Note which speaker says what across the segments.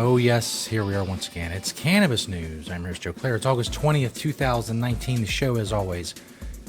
Speaker 1: Oh yes, here we are once again. It's Cannabis News. I'm your host, Joe Klare. It's August 20th, 2019. The show, as always,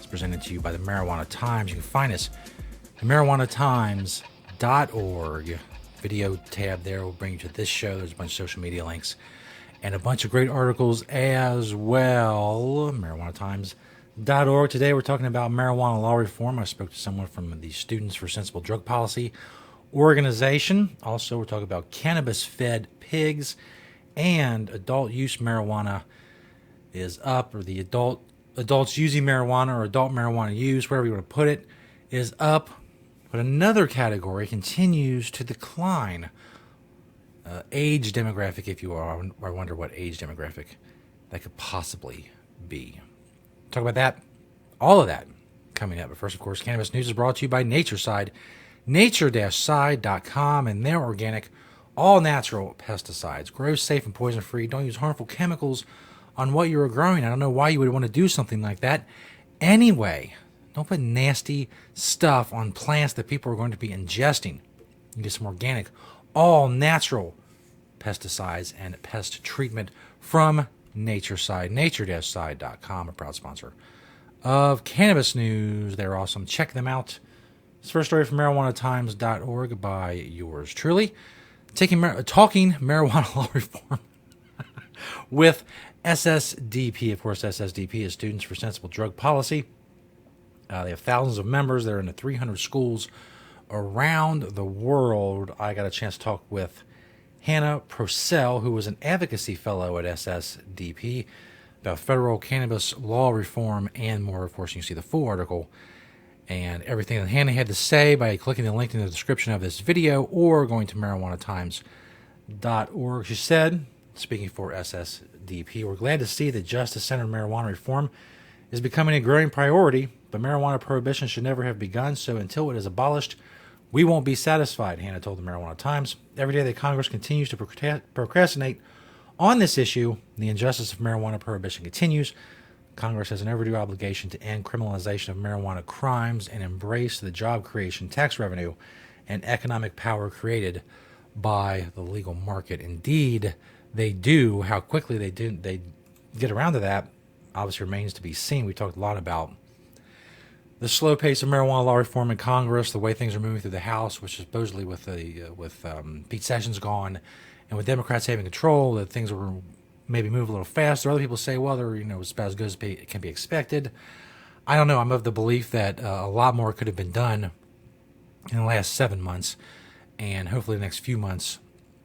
Speaker 1: is presented to you by the Marijuana Times. You can find us at marijuanatimes.org. Video tab there will bring you to this show. There's a bunch of social media links and a bunch of great articles as well. marijuanatimes.org. Today we're talking about marijuana law reform. I spoke to someone from the Students for Sensible Drug Policy organization. Also, we're talking about Cannabis Fed Pigs, and adult use marijuana is up, or the adults using marijuana or adult marijuana use, wherever you want to put it, is up. But another category continues to decline. Age demographic, if you are. I wonder what age demographic that could possibly be. Talk about that, all of that coming up. But first, of course, Cannabis News is brought to you by Natureside. nature-side.com, and their organic, all-natural pesticides. Grow safe and poison-free. Don't use harmful chemicals on what you are growing. I don't know why you would want to do something like that. Anyway, don't put nasty stuff on plants that people are going to be ingesting. You can get some organic, all-natural pesticides and pest treatment from Natureside. nature-side.com, a proud sponsor of Cannabis News. They're awesome. Check them out. This first story from marijuanatimes.org by yours truly. Talking marijuana law reform with SSDP. Of course, SSDP is Students for Sensible Drug Policy. They have thousands of members. They're in the 300 schools around the world. I got a chance to talk with Hannah Procell, who was an advocacy fellow at SSDP, about federal cannabis law reform and more. Of course, you can see the full article and everything that Hannah had to say by clicking the link in the description of this video or going to marijuanatimes.org. She said, speaking for SSDP, we're glad to see that justice-centered marijuana reform is becoming a growing priority, but marijuana prohibition should never have begun, so until it is abolished, we won't be satisfied, Hannah told the Marijuana Times. Every day that Congress continues to procrastinate on this issue, the injustice of marijuana prohibition continues. Congress has an overdue obligation to end criminalization of marijuana crimes and embrace the job creation, tax revenue, and economic power created by the legal market. Indeed, they do. How quickly they get around to that obviously remains to be seen. We talked a lot about the slow pace of marijuana law reform in Congress, the way things are moving through the House, which is supposedly with Pete Sessions gone and with Democrats having control, that things were maybe move a little faster. Other people say, well, they're it's about as good as it can be expected. I don't know. I'm of the belief that a lot more could have been done in the last 7 months, and hopefully the next few months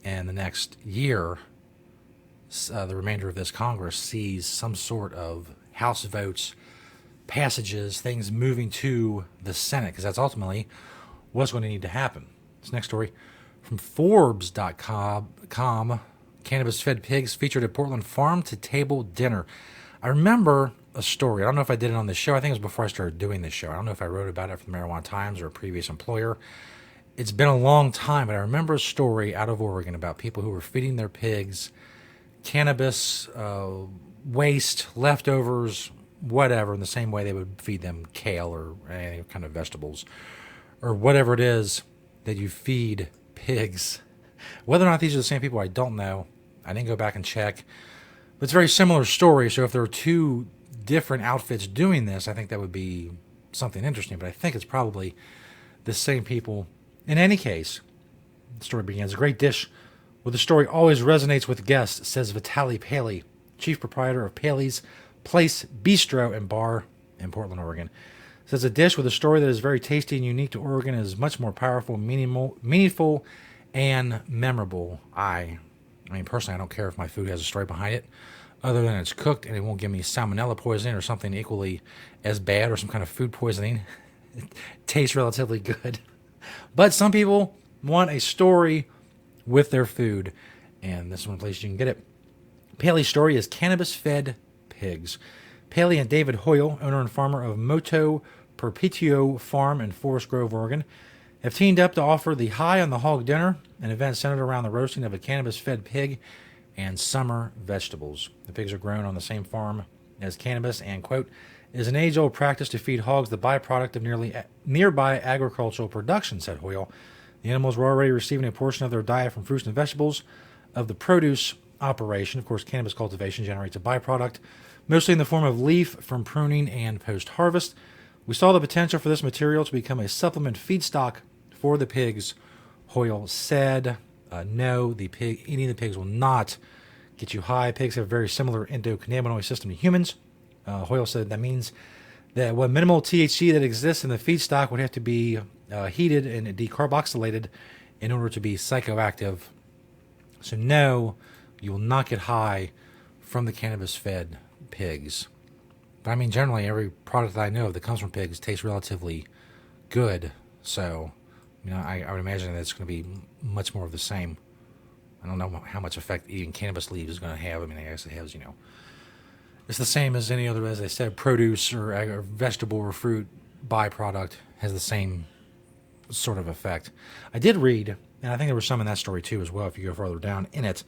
Speaker 1: and the next year, the remainder of this Congress sees some sort of House votes, passages, things moving to the Senate, because that's ultimately what's going to need to happen. This next story from Forbes.com. Cannabis Fed Pigs featured at Portland farm-to-table dinner. I remember a story. I don't know if I did it on this show. I think it was before I started doing this show. I don't know if I wrote about it for the Marijuana Times or a previous employer. It's been a long time, but I remember a story out of Oregon about people who were feeding their pigs cannabis waste, leftovers, whatever, in the same way they would feed them kale or any kind of vegetables or whatever it is that you feed pigs. Whether or not these are the same people, I don't know. I didn't go back and check. But it's a very similar story. So if there are two different outfits doing this, I think that would be something interesting. But I think it's probably the same people. In any case, the story begins. A great dish with the story always resonates with guests, says Vitaly Paley, chief proprietor of Paley's Place Bistro and Bar in Portland, Oregon. Says a dish with a story that is very tasty and unique to Oregon is much more powerful, meaningful, and memorable. I mean, personally, I don't care if my food has a story behind it, other than it's cooked and it won't give me salmonella poisoning or something equally as bad, or some kind of food poisoning. It tastes relatively good. But some people want a story with their food, and this is one place you can get it. Paley's story is Cannabis Fed Pigs. Paley and David Hoyle, owner and farmer of Moto Perpetuo Farm in Forest Grove, Oregon, have teamed up to offer the High on the Hog dinner, an event centered around the roasting of a cannabis-fed pig and summer vegetables. The pigs are grown on the same farm as cannabis and, quote, is an age-old practice to feed hogs the byproduct of nearby agricultural production, said Hoyle. The animals were already receiving a portion of their diet from fruits and vegetables, of the produce operation. Of course, cannabis cultivation generates a byproduct, mostly in the form of leaf from pruning and post-harvest. We saw the potential for this material to become a supplement feedstock for the pigs. Hoyle said, no, eating the pigs will not get you high. Pigs have a very similar endocannabinoid system to humans. Hoyle said that means that what minimal THC that exists in the feedstock would have to be heated and decarboxylated in order to be psychoactive. So no, you will not get high from the cannabis-fed pigs. But I mean, generally, every product that I know of that comes from pigs tastes relatively good. So, I would imagine that it's going to be much more of the same. I don't know how much effect eating cannabis leaves is going to have. I mean, I guess it has, it's the same as any other, as I said, produce or vegetable or fruit byproduct has the same sort of effect. I did read, and I think there was some in that story too as well, if you go further down in it.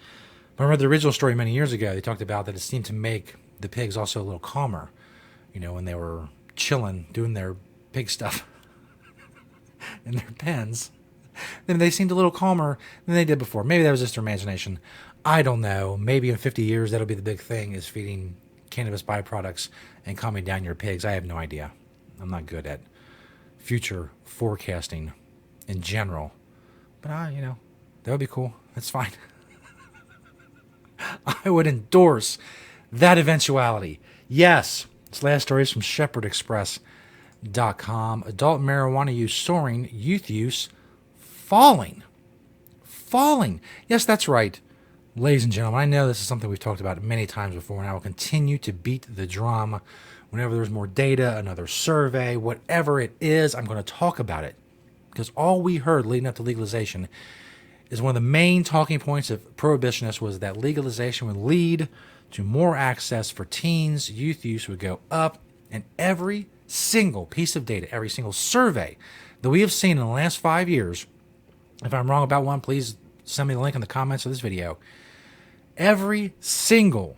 Speaker 1: But I remember the original story many years ago, they talked about that it seemed to make the pigs also a little calmer, when they were chilling, doing their pig stuff in their pens. Then they seemed a little calmer than they did before. Maybe that was just their imagination. I don't know. Maybe in 50 years, that'll be the big thing, is feeding cannabis byproducts and calming down your pigs. I have no idea. I'm not good at future forecasting in general. But, that would be cool. That's fine. I would endorse that eventuality. Yes. This last story is from ShepherdExpress.com. Adult marijuana use soaring, youth use falling. Yes, that's right. Ladies and gentlemen, I know this is something we've talked about many times before, and I will continue to beat the drum. Whenever there's more data, another survey, whatever it is, I'm going to talk about it. Because all we heard leading up to legalization is one of the main talking points of prohibitionists was that legalization would lead to more access for teens, youth use would go up, and every single piece of data, every single survey that we have seen in the last 5 years, if I'm wrong about one, please send me the link in the comments of this video. Every single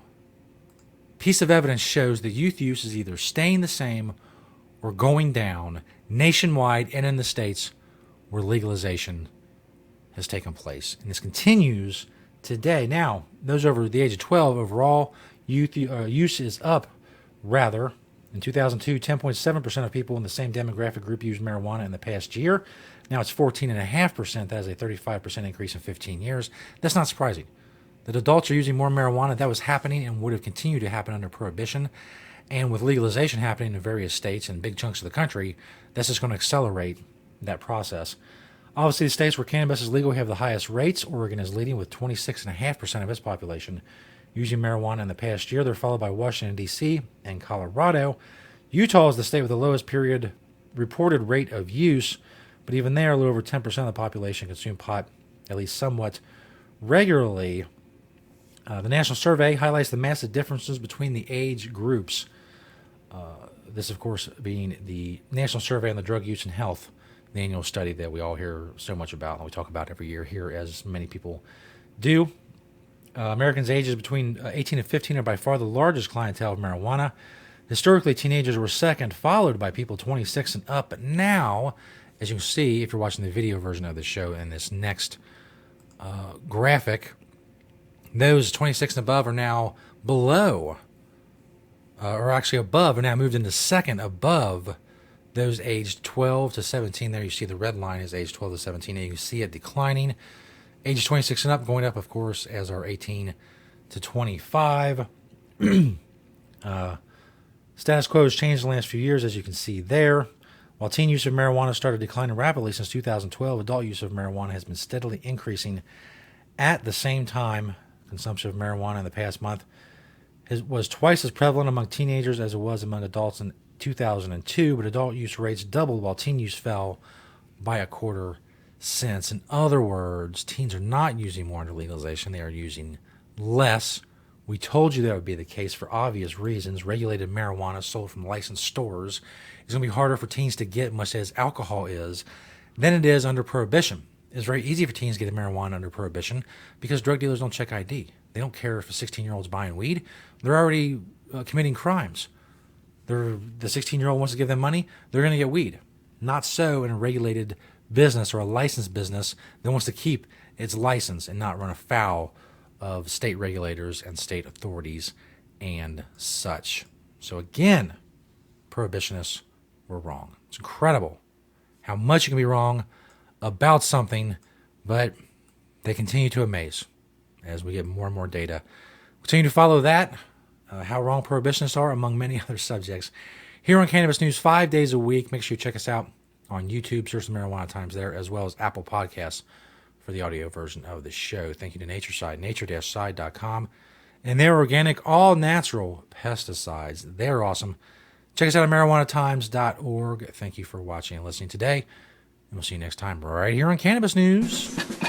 Speaker 1: piece of evidence shows that youth use is either staying the same or going down nationwide and in the states where legalization has taken place. And this continues today. Now, those over the age of 12, overall, youth use is up, rather. In 2002, 10.7% of people in the same demographic group used marijuana in the past year. Now it's 14.5%. That is a 35% increase in 15 years. That's not surprising. That adults are using more marijuana, that was happening and would have continued to happen under prohibition. And with legalization happening in various states and big chunks of the country, that's just going to accelerate that process. Obviously, the states where cannabis is legal have the highest rates. Oregon is leading with 26.5% of its population using marijuana in the past year. They're followed by Washington, D.C. and Colorado. Utah is the state with the lowest period reported rate of use, but even there, a little over 10% of the population consume pot at least somewhat regularly. The national survey highlights the massive differences between the age groups. This, of course, being the National Survey on the Drug Use and Health, the annual study that we all hear so much about and we talk about every year here, as many people do. Americans ages between 18 and 15 are by far the largest clientele of marijuana. Historically, teenagers were second, followed by people 26 and up. But now, as you can see, if you're watching the video version of the show in this next graphic, those 26 and above are now below, or actually above, are now moved into second above those aged 12 to 17. There you see the red line is age 12 to 17, and you can see it declining. Age 26 and up going up, of course, as are 18 to 25. Status quo has changed in the last few years, as you can see there. While teen use of marijuana started declining rapidly since 2012, adult use of marijuana has been steadily increasing. At the same time, consumption of marijuana in the past month was twice as prevalent among teenagers as it was among adults in 2002, but adult use rates doubled while teen use fell by a quarter since. In other words, teens are not using more under legalization. They are using less. We told you that would be the case for obvious reasons. Regulated marijuana sold from licensed stores is going to be harder for teens to get, much as alcohol is, than it is under prohibition. It's very easy for teens to get marijuana under prohibition because drug dealers don't check ID. They don't care if a 16-year-old's buying weed. They're already committing crimes. The 16-year-old wants to give them money, they're going to get weed. Not so in a regulated business or a licensed business that wants to keep its license and not run afoul of state regulators and state authorities and such. So again, prohibitionists were wrong. It's incredible how much you can be wrong about something, but they continue to amaze as we get more and more data. We'll continue to follow that, how wrong prohibitionists are, among many other subjects, here on Cannabis News 5 days a week. Make sure you check us out on YouTube, search the Marijuana Times there, as well as Apple Podcasts for the audio version of the show. Thank you to Natureside, nature-side.com, and their organic, all-natural pesticides. They're awesome. Check us out at marijuanatimes.org. Thank you for watching and listening today, and we'll see you next time right here on Cannabis News.